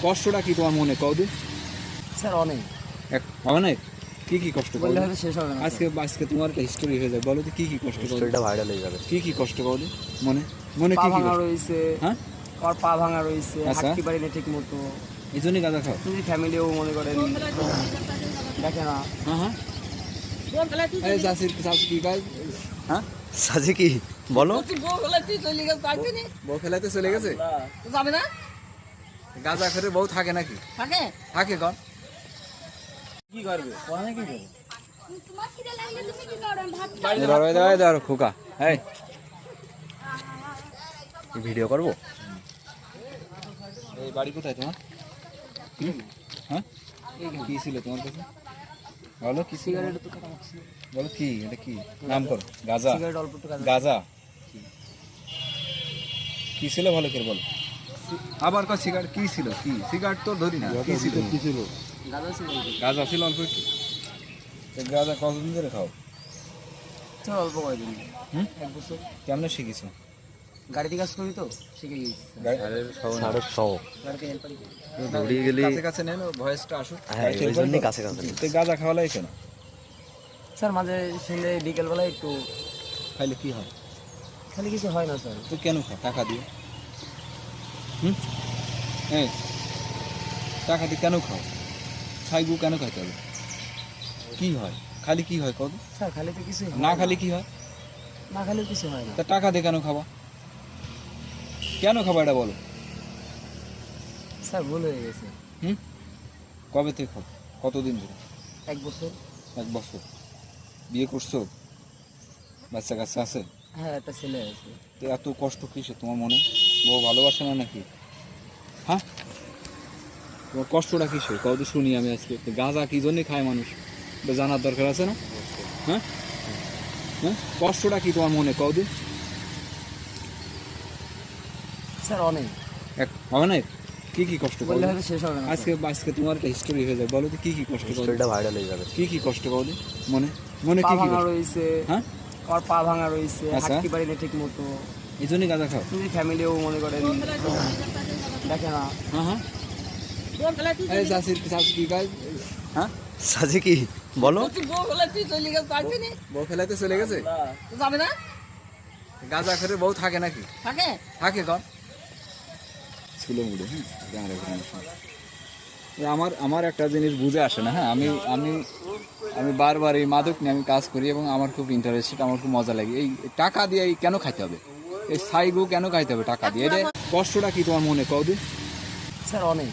কষ্টটা কি তোমার মনে কও দি? স্যার অনেক অনেক কি কষ্ট বললে করো? হয়তো শেষ হবে না আজকে তোমার একটা হিস্টোরি হয়ে যায়, বলো তো কি কষ্ট করো? স্টোরিটা ভাইরাল হয়ে যাবে। কি কষ্ট করো দি? মনে মনে পা কি ভাঙা কষ্ট? রয়েছে, হ্যাঁ, আমার পা ভাঙা রয়েছে, আচ্ছা। হাঁটতে পারি না ঠিক মতো। এই জন্যই গাঁজা খাও? যদি ফ্যামিলিও মনে করেন দেখে না। হ্যাঁ এই চাষি কি কাজ? হ্যাঁ, সাজি কি বলো? বউ ফেলাইতে চলে গেছে? যাবে না গাঁজা খেলে বউ থাকে নাকি? থাকে থাকে কন? কি করবে? দাঁড়ো খোকা, এই ভিডিও করবো? এই বাড়ি কোথায় তোমার? হ্যাঁ, কি ছিল তোমার কাছে? বলো কি ছিল? সিগারেট তো খাওয়া হচ্ছে। বলো কি, এটা কি নাম করো? গাঁজা? সিগারেট অল্প একটু কাজ গাঁজা কি ছিল ভালো করে বলো। আবার কয় সিগারেট কি ছিল? কি সিগারেট তো ধরি না, কি ছিল? গাঁজা ছিল গাঁজা ছিল অল্প একটু। তো গাঁজা কতদিন ধরে খাও? স্যার অল্প কয়দিন হুম, 1 বছর। কেমনে শিখেছো? গাড়িতে কাজ করি তো শিখে গেছি সাড়ে সহ গাড়িতে হেল্প করি। দৌড়িয়ে গেলি। কাছে কাছে নেন, ভয়েসটা আসুক। হ্যাঁ, ওই জন্যই কাছে কাছে তো গাঁজা খাওয়ালাই কেন? স্যার মাঝে সন্ধ্যে বিকেলবেলায় একটু খাইলে কি হয়? খালি কিছু হয় না স্যার। তো কেন খাও টাকা দিয়ে? হুম, এই টাকা দিয়ে কেন খাও? ছাইগু কেন খাইতে হবে? কি হয়? খালি কি হয় কত? স্যার খালি তো কিছু না খালি কি হয়? না খালি কিছু হয় না তা টাকা দিয়ে কেন খাবা? কেন খাবা এটা বলো? স্যার ভুল হয়ে গেছে। হুম, কবে থেকে খাও? কতদিন ধরে? 1 বছর। 1 বছর। বিয়ে করছো? বাচ্চা কাচ্চা আছে? হ্যাঁ একটা ছেলে আছে। তো এত কষ্ট কিসে তোমার মনে? বউ ভালোবাসে না নাকি? হ্যাঁ, তোমার কষ্টটা কিসে কত শুনি আমি আজকে। তো গাঁজা কি জন্যে খায় মানুষ, এটা জানার দরকার আছে না? হ্যাঁ হ্যাঁ, কষ্টটা কি তোমার মনে কও দি? স্যার অনেক অনেক কি কষ্ট করো? বললে হয়তো শেষ হবে না। আজকে তোমার একটা হিস্টোরি হয়ে যায়, বলো তো কি কষ্ট করো? স্টোরিটা ভাইরাল হয়ে যাবে। কি কষ্ট করো দি? মনে মনে পা কি ভাঙা কষ্ট? রয়েছে, হ্যাঁ, আমার পা ভাঙা রয়েছে, আচ্ছা। হাঁটতে পারি না ঠিক মতো। এই জন্যই গাঁজা খাও? যদি ফ্যামিলিও মনে করেন দেখে না। হ্যাঁ এই চাষি কি কাজ? হ্যাঁ, সাজি কি বলো? বউ ফেলাইতে চলে গেছে? যাবে না গাঁজা খেলে বউ থাকে নাকি? থাকে থাকে কন? ছিল মুড়ে। হ্যাঁ, আমার একটা জিনিস বুঝে আসে না। হ্যাঁ, আমি বারবার এই মাদক নিয়ে আমি কাজ করি এবং আমার খুব ইন্টারেস্টেড, আমার খুব মজা লাগে। এই টাকা দিয়ে এই কেন খাইতে হবে? এই ছাইগু কেন খাইতে হবে টাকা দিয়ে? এটা কষ্টটা কি তোমার মনে কও দি? স্যার অনেক